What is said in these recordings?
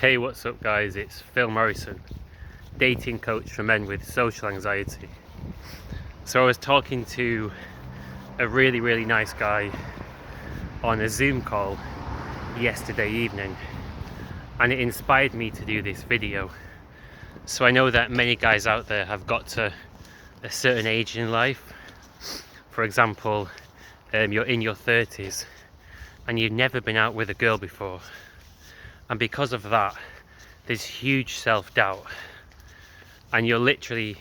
Hey, what's up guys, it's Phil Morrison, dating coach for men with social anxiety. So I was talking to a really nice guy on a Zoom call yesterday evening, and it inspired me to do this video. So I know that many guys out there have got to a certain age in life. For example, you're in your 30s and you've never been out with a girl before. And because of that, there's huge self-doubt. And you're literally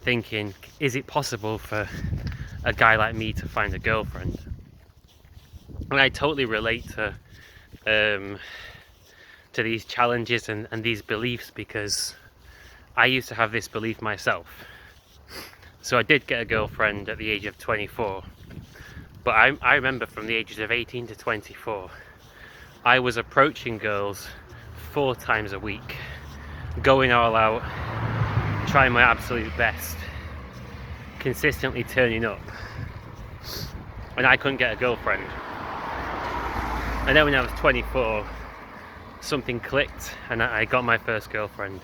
thinking, is it possible for a guy like me to find a girlfriend? And I totally relate to these challenges and these beliefs, because I used to have this belief myself. So I did get a girlfriend at the age of 24. But I remember from the ages of 18 to 24, I was approaching girls 4 times a week, going all out, trying my absolute best, consistently turning up, and I couldn't get a girlfriend. And then when I was 24, something clicked and I got my first girlfriend.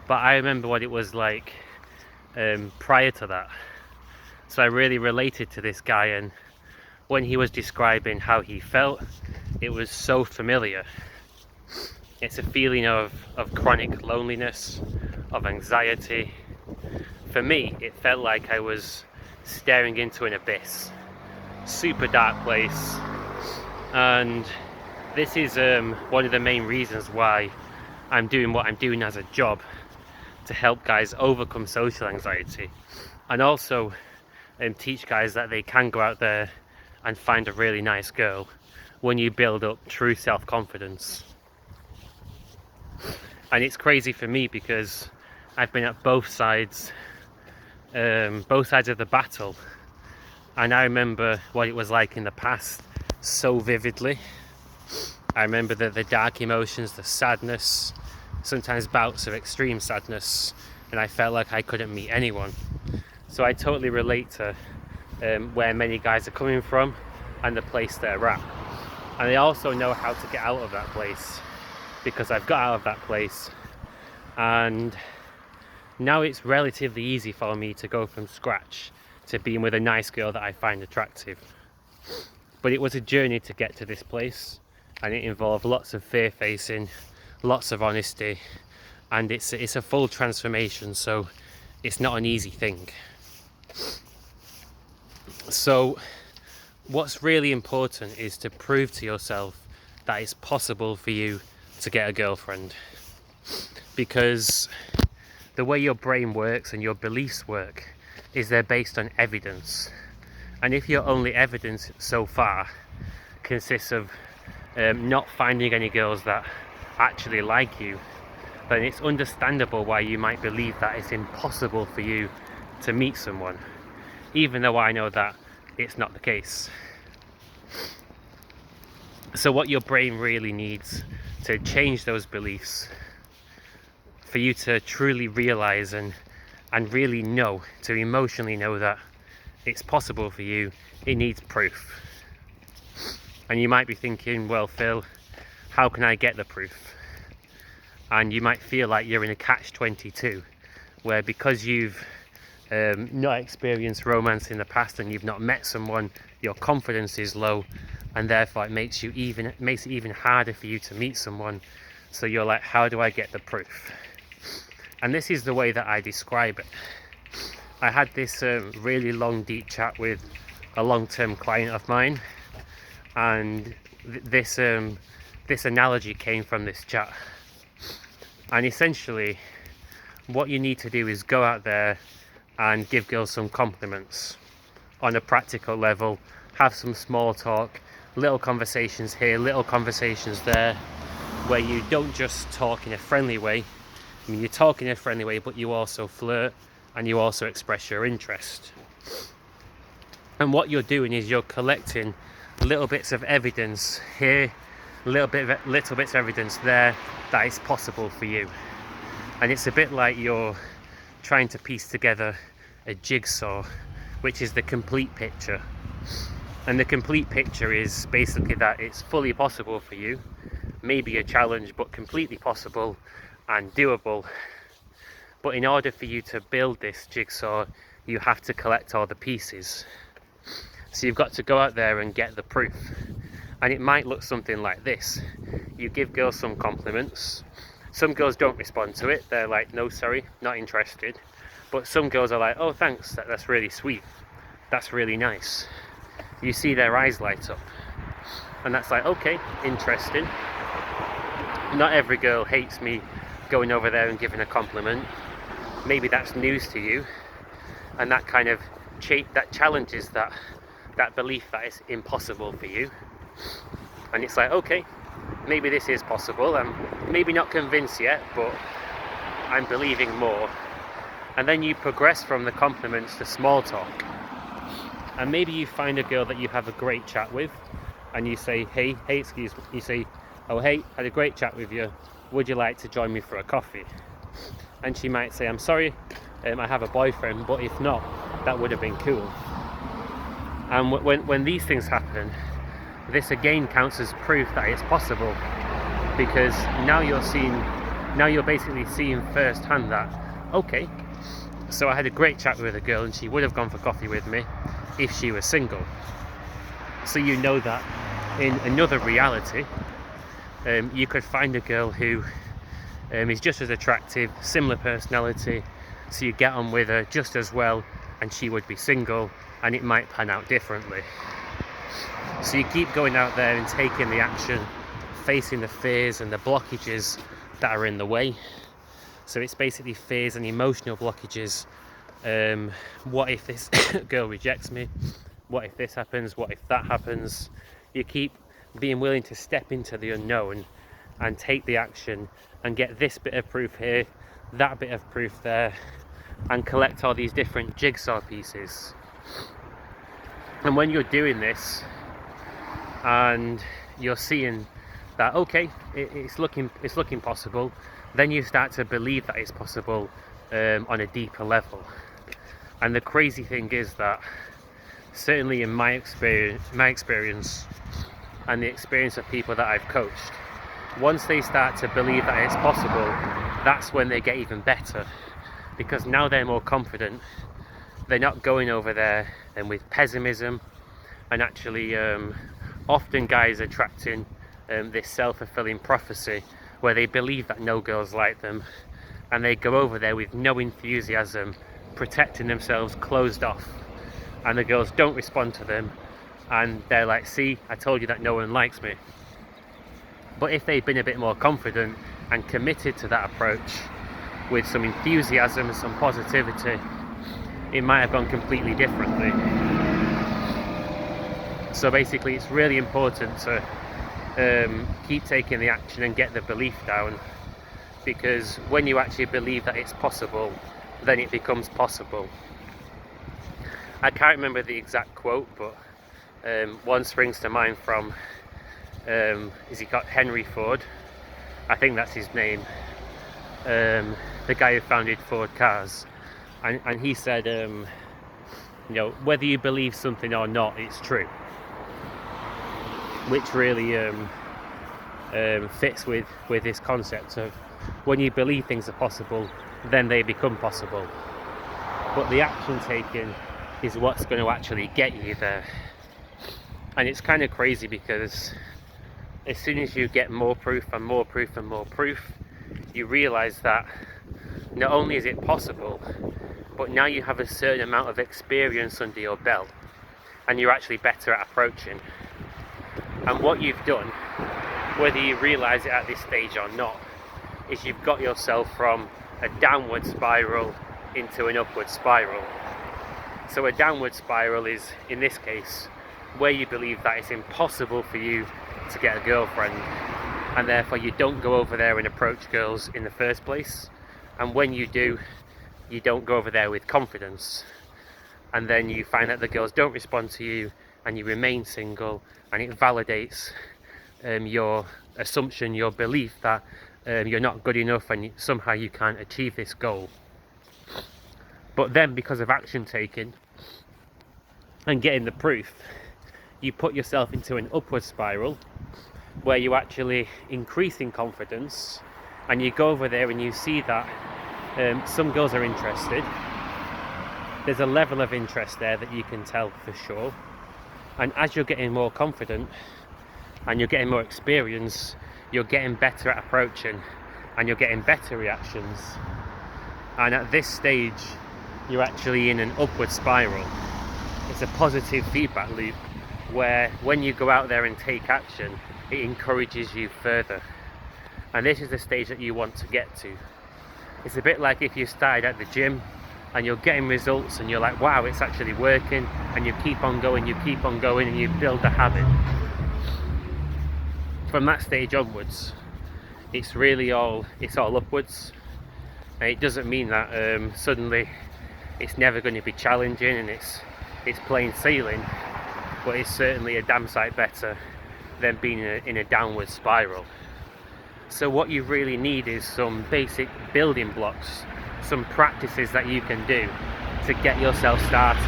But I remember what it was like prior to that. So I really related to this guy, and when he was describing how he felt, it was so familiar. It's a feeling of chronic loneliness, of anxiety. For me, it felt like I was staring into an abyss, super dark place. And this is one of the main reasons why I'm doing what I'm doing as a job, to help guys overcome social anxiety, and also teach guys that they can go out there and find a really nice girl when you build up true self-confidence. And it's crazy for me because I've been at both sides of the battle, and I remember what it was like in the past so vividly. I remember the dark emotions, the sadness, sometimes bouts of extreme sadness, and I felt like I couldn't meet anyone. So I totally relate to where many guys are coming from and the place they're at. And I also know how to get out of that place, because I've got out of that place, and now it's relatively easy for me to go from scratch to being with a nice girl that I find attractive. But it was a journey to get to this place, and it involved lots of fear facing, lots of honesty, and it's a full transformation, so it's not an easy thing. So what's really important is to prove to yourself that it's possible for you to get a girlfriend, because the way your brain works and your beliefs work is they're based on evidence. And if your only evidence so far consists of not finding any girls that actually like you, then it's understandable why you might believe that it's impossible for you to meet someone, even though I know that it's not the case. So what your brain really needs to change those beliefs, for you to truly realize and really know, to emotionally know that it's possible for you, it needs proof. And you might be thinking, well Phil, how can I get the proof? And you might feel like you're in a catch-22, where because you've not experienced romance in the past and you've not met someone, your confidence is low, and therefore it makes it even harder for you to meet someone. So you're like, how do I get the proof? And this is the way that I describe it. I had this really long, deep chat with a long-term client of mine, and this analogy came from this chat. And essentially, what you need to do is go out there and give girls some compliments on a practical level, have some small talk, little conversations here, little conversations there, where you don't just talk in a friendly way. I mean, you talk in a friendly way, but you also flirt and you also express your interest. And what you're doing is you're collecting little bits of evidence here, little bits of evidence there, that it's possible for you. And it's a bit like you're trying to piece together a jigsaw, which is the complete picture. And the complete picture is basically that it's fully possible for you, maybe a challenge, but completely possible and doable. But in order for you to build this jigsaw, you have to collect all the pieces. So you've got to go out there and get the proof. And it might look something like this. You give girls some compliments. Some girls don't respond to it. They're like, no, sorry, not interested. But some girls are like, oh, thanks, that's really sweet. That's really nice. You see their eyes light up. And that's like, okay, interesting. Not every girl hates me going over there and giving a compliment. Maybe that's news to you. And that kind of that challenges that belief that it's impossible for you. And it's like, okay, maybe this is possible. I'm maybe not convinced yet, but I'm believing more. And then you progress from the compliments to small talk. And maybe you find a girl that you have a great chat with, and you say, hey, excuse me. You say, oh, hey, had a great chat with you. Would you like to join me for a coffee? And she might say, I'm sorry, I have a boyfriend, but if not, that would have been cool. And when these things happen, this again counts as proof that it's possible, because now you're basically seeing firsthand that, okay, so I had a great chat with a girl and she would have gone for coffee with me if she was single. So you know that in another reality, you could find a girl who is just as attractive, similar personality, so you get on with her just as well, and she would be single, and it might pan out differently. So you keep going out there and taking the action, facing the fears and the blockages that are in the way. So it's basically fears and emotional blockages. What if this girl rejects me? What if this happens? What if that happens? You keep being willing to step into the unknown and take the action and get this bit of proof here, that bit of proof there, and collect all these different jigsaw pieces. And when you're doing this and you're seeing that, okay, it's looking possible, then you start to believe that it's possible on a deeper level. And the crazy thing is that, certainly in my experience and the experience of people that I've coached, once they start to believe that it's possible, that's when they get even better, because now they're more confident. They're not going over there and with pessimism, and actually often guys attracting this self-fulfilling prophecy where they believe that no girls like them, and they go over there with no enthusiasm, protecting themselves, closed off, and the girls don't respond to them, and they're like, see, I told you that no one likes me. But if they'd been a bit more confident and committed to that approach with some enthusiasm and some positivity, it might have gone completely differently. So basically, it's really important to keep taking the action and get the belief down, because when you actually believe that it's possible, then it becomes possible. I can't remember the exact quote, but one springs to mind from is he got Henry Ford? I think that's his name. The guy who founded Ford Cars, and he said, you know, whether you believe something or not, it's true. Which really fits with this concept of when you believe things are possible, then they become possible. But the action taken is what's going to actually get you there. And it's kind of crazy, because as soon as you get more proof and more proof and more proof, you realize that not only is it possible, but now you have a certain amount of experience under your belt, and you're actually better at approaching. And what you've done, whether you realize it at this stage or not, is you've got yourself from a downward spiral into an upward spiral. So a downward spiral is, in this case, where you believe that it's impossible for you to get a girlfriend, and therefore you don't go over there and approach girls in the first place. And when you do, you don't go over there with confidence, and then you find that the girls don't respond to you, and you remain single, and it validates your assumption, your belief that you're not good enough and somehow you can't achieve this goal. But then, because of action taken and getting the proof, you put yourself into an upward spiral, where you actually increase in confidence, and you go over there and you see that some girls are interested. There's a level of interest there that you can tell for sure, and as you're getting more confident and you're getting more experience, you're getting better at approaching and you're getting better reactions, and at this stage you're actually in an upward spiral. It's a positive feedback loop where when you go out there and take action, it encourages you further, and this is the stage that you want to get to. It's a bit like if you started at the gym and you're getting results and you're like, wow, it's actually working, and you keep on going and you build the habit. From that stage onwards, it's all upwards, and it doesn't mean that suddenly it's never going to be challenging and it's plain sailing, but it's certainly a damn sight better than being in a downward spiral. So what you really need is some basic building blocks, some practices that you can do to get yourself started.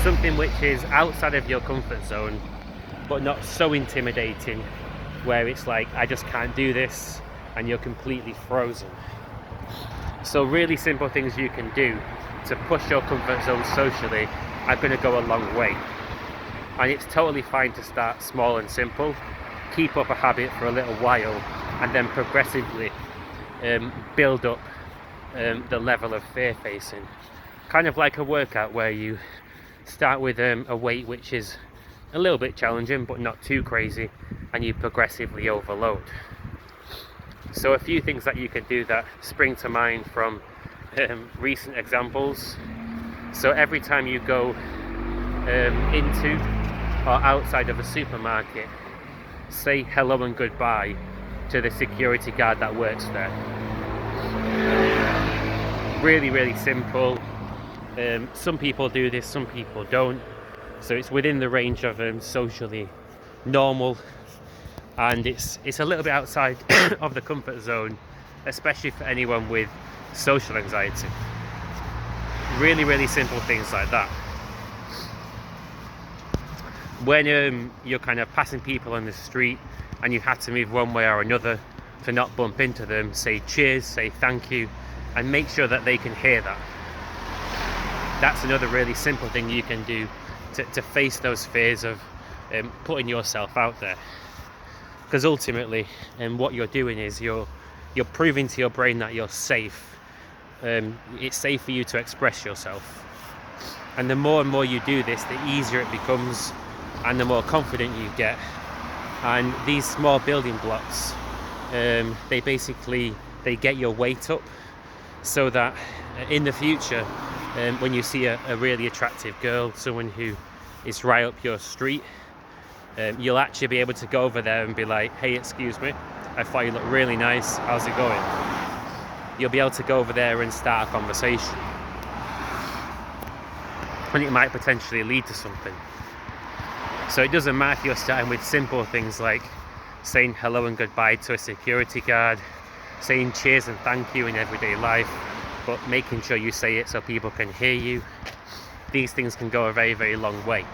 Something which is outside of your comfort zone, but not so intimidating where it's like, I just can't do this, and you're completely frozen. So really simple things you can do to push your comfort zone socially are going to go a long way. And it's totally fine to start small and simple, keep up a habit for a little while, and then progressively build up the level of fear facing. Kind of like a workout where you start with a weight which is a little bit challenging but not too crazy, and you progressively overload. So a few things that you can do that spring to mind from recent examples. So every time you go into or outside of a supermarket, say hello and goodbye to the security guard that works there. Really, really simple. Some people do this, some people don't. So it's within the range of socially normal, and it's a little bit outside of the comfort zone, especially for anyone with social anxiety. Really, really simple things like that. When you're kind of passing people on the street and you have to move one way or another to not bump into them, say cheers, say thank you, and make sure that they can hear that. That's another really simple thing you can do to face those fears of putting yourself out there. Because ultimately, what you're doing is you're proving to your brain that you're safe. It's safe for you to express yourself. And the more and more you do this, the easier it becomes, and the more confident you get. And these small building blocks, they get your weight up, so that in the future, when you see a really attractive girl, someone who is right up your street, you'll actually be able to go over there and be like, hey, excuse me, I thought you looked really nice, how's it going? You'll be able to go over there and start a conversation, and it might potentially lead to something. So it doesn't matter if you're starting with simple things like saying hello and goodbye to a security guard, saying cheers and thank you in everyday life, but making sure you say it so people can hear you. These things can go a very, very long way.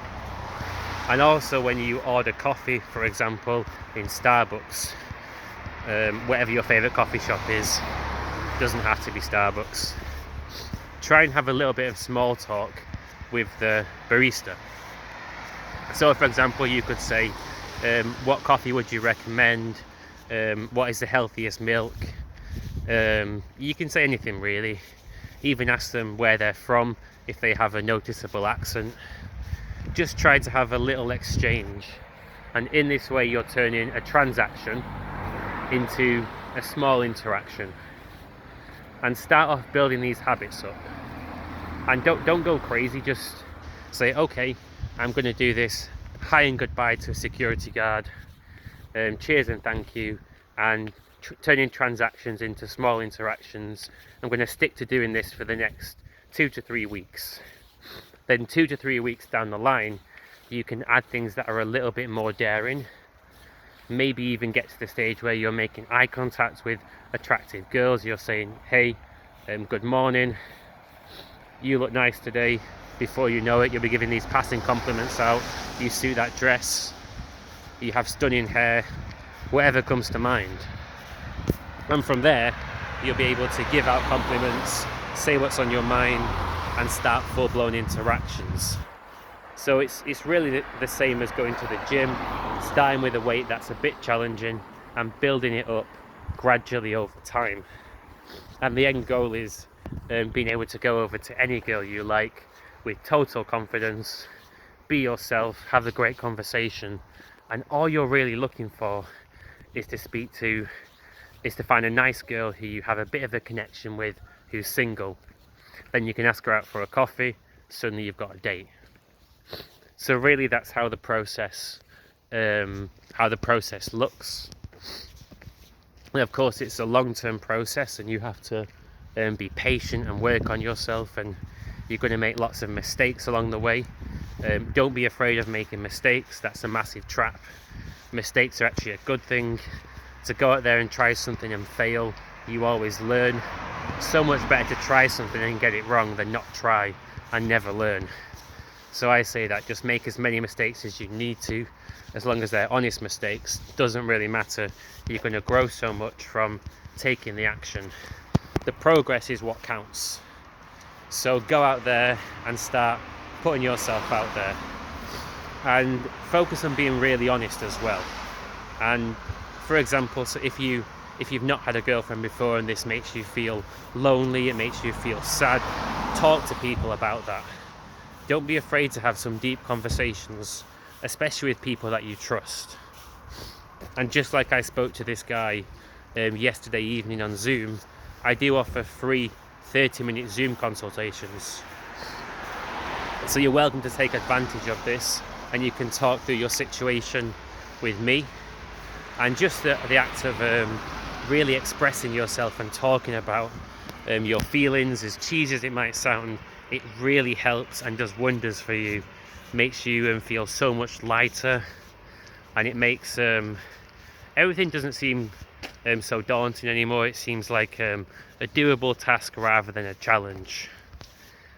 And also when you order coffee, for example, in Starbucks, whatever your favourite coffee shop is, doesn't have to be Starbucks. Try and have a little bit of small talk with the barista. So for example, you could say, what coffee would you recommend? What is the healthiest milk? You can say anything really. Even ask them where they're from, if they have a noticeable accent. Just try to have a little exchange, and in this way you're turning a transaction into a small interaction. And start off building these habits up, and don't go crazy. Just say, okay, I'm going to do this hi and goodbye to a security guard, cheers and thank you, and turning transactions into small interactions. I'm going to stick to doing this for the next 2 to 3 weeks. Then 2 to 3 weeks down the line, you can add things that are a little bit more daring. Maybe even get to the stage where you're making eye contact with attractive girls. You're saying, hey, good morning, you look nice today. Before you know it, you'll be giving these passing compliments out. You suit that dress. you have stunning hair, whatever comes to mind. And from there, you'll be able to give out compliments, say what's on your mind, and start full-blown interactions. So it's really the same as going to the gym, starting with a weight that's a bit challenging and building it up gradually over time. And the end goal is being able to go over to any girl you like with total confidence, be yourself, have a great conversation, and all you're really looking for is to find a nice girl who you have a bit of a connection with, who's single. Then you can ask her out for a coffee, suddenly you've got a date. So really that's how the process looks. And of course it's a long-term process, and you have to be patient and work on yourself, and you're going to make lots of mistakes along the way. Don't be afraid of making mistakes. That's a massive trap. Mistakes are actually a good thing. To go out there and try something and fail, you always learn. So much better to try something and get it wrong than not try and never learn. So I say that just make as many mistakes as you need to, as long as they're honest mistakes. Doesn't really matter. You're going to grow so much from taking the action. The progress is what counts. So go out there and start putting yourself out there, and focus on being really honest as well. And for example, so if you've not had a girlfriend before and this makes you feel lonely, it makes you feel sad, talk to people about that. Don't be afraid to have some deep conversations, especially with people that you trust. And just like I spoke to this guy yesterday evening on Zoom, I do offer free 30-minute Zoom consultations. So you're welcome to take advantage of this, and you can talk through your situation with me. And just the act of really expressing yourself and talking about your feelings, as cheesy as it might sound, it really helps and does wonders for you. Makes you feel so much lighter, and it makes everything doesn't seem so daunting anymore. It seems like a doable task rather than a challenge,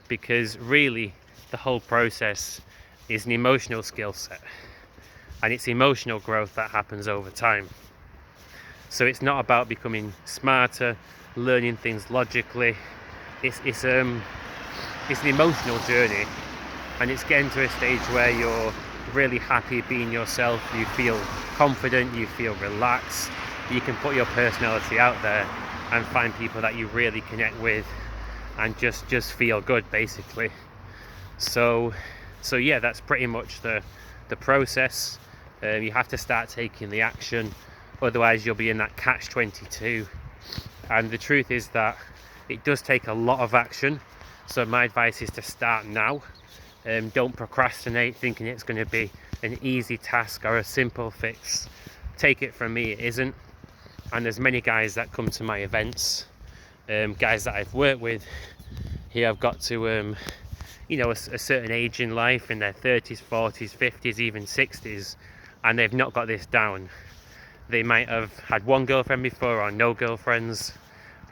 because really the whole process is an emotional skill set, and it's emotional growth that happens over time. So it's not about becoming smarter, learning things logically. It's an emotional journey, and it's getting to a stage where you're really happy being yourself. You feel confident, you feel relaxed, you can put your personality out there and find people that you really connect with, and just feel good, basically. So yeah, that's pretty much the process. You have to start taking the action, otherwise you'll be in that catch-22. And the truth is that it does take a lot of action. So my advice is to start now. Don't procrastinate thinking it's going to be an easy task or a simple fix. Take it from me, it isn't. And there's many guys that come to my events, guys that I've worked with, who have got to a certain age in life, in their 30s, 40s, 50s, even 60s, and they've not got this down. They might have had one girlfriend before or no girlfriends,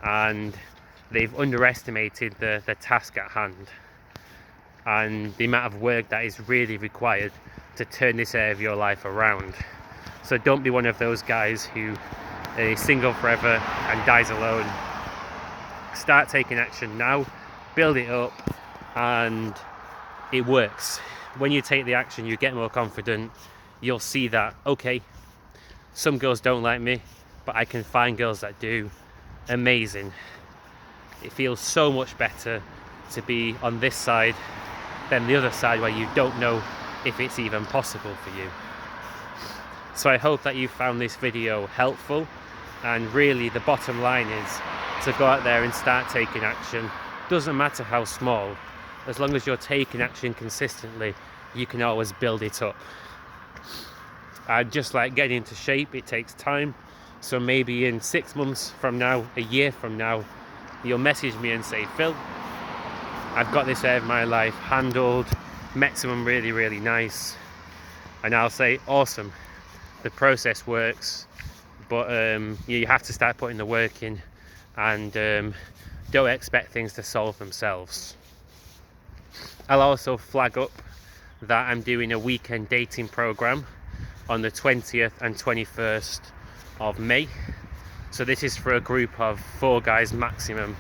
and they've underestimated the task at hand and the amount of work that is really required to turn this area of your life around. So don't be one of those guys who is single forever and dies alone. Start taking action now, build it up, and it works. When you take the action, you get more confident. You'll see that, okay, some girls don't like me, but I can find girls that do. Amazing. It feels so much better to be on this side than the other side, where you don't know if it's even possible for you. So I hope that you found this video helpful, and really the bottom line is to go out there and start taking action. Doesn't matter how small, as long as you're taking action consistently, you can always build it up. And just like getting into shape, it takes time. So maybe in 6 months from now, a year from now, you'll message me and say, Phil, I've got this area of my life handled, met someone really, really nice. And I'll say, awesome, the process works, but you have to start putting the work in, and don't expect things to solve themselves. I'll also flag up that I'm doing a weekend dating program on the 20th and 21st of May. So this is for a group of 4 guys maximum,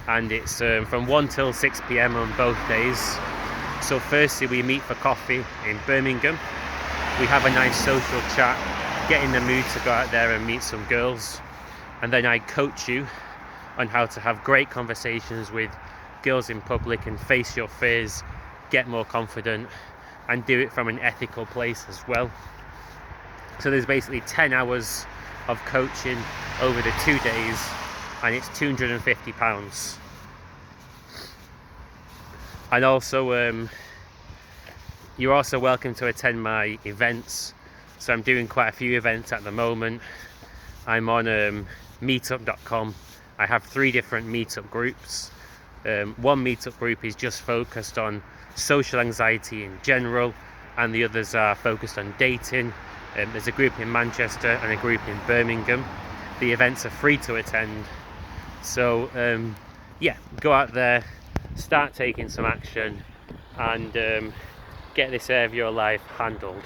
and it's from 1 till 6 p.m. on both days. So firstly we meet for coffee in Birmingham. We have a nice social chat, get in the mood to go out there and meet some girls, and then I coach you on how to have great conversations with girls in public and face your fears, get more confident, and do it from an ethical place as well. So there's basically 10 hours of coaching over the 2 days, and it's £250. And also you're also welcome to attend my events. So I'm doing quite a few events at the moment. I'm on meetup.com. I have 3 different meetup groups. One meetup group is just focused on social anxiety in general, and the others are focused on dating. There's a group in Manchester and a group in Birmingham. The events are free to attend. So yeah, go out there, start taking some action, and get this area of your life handled.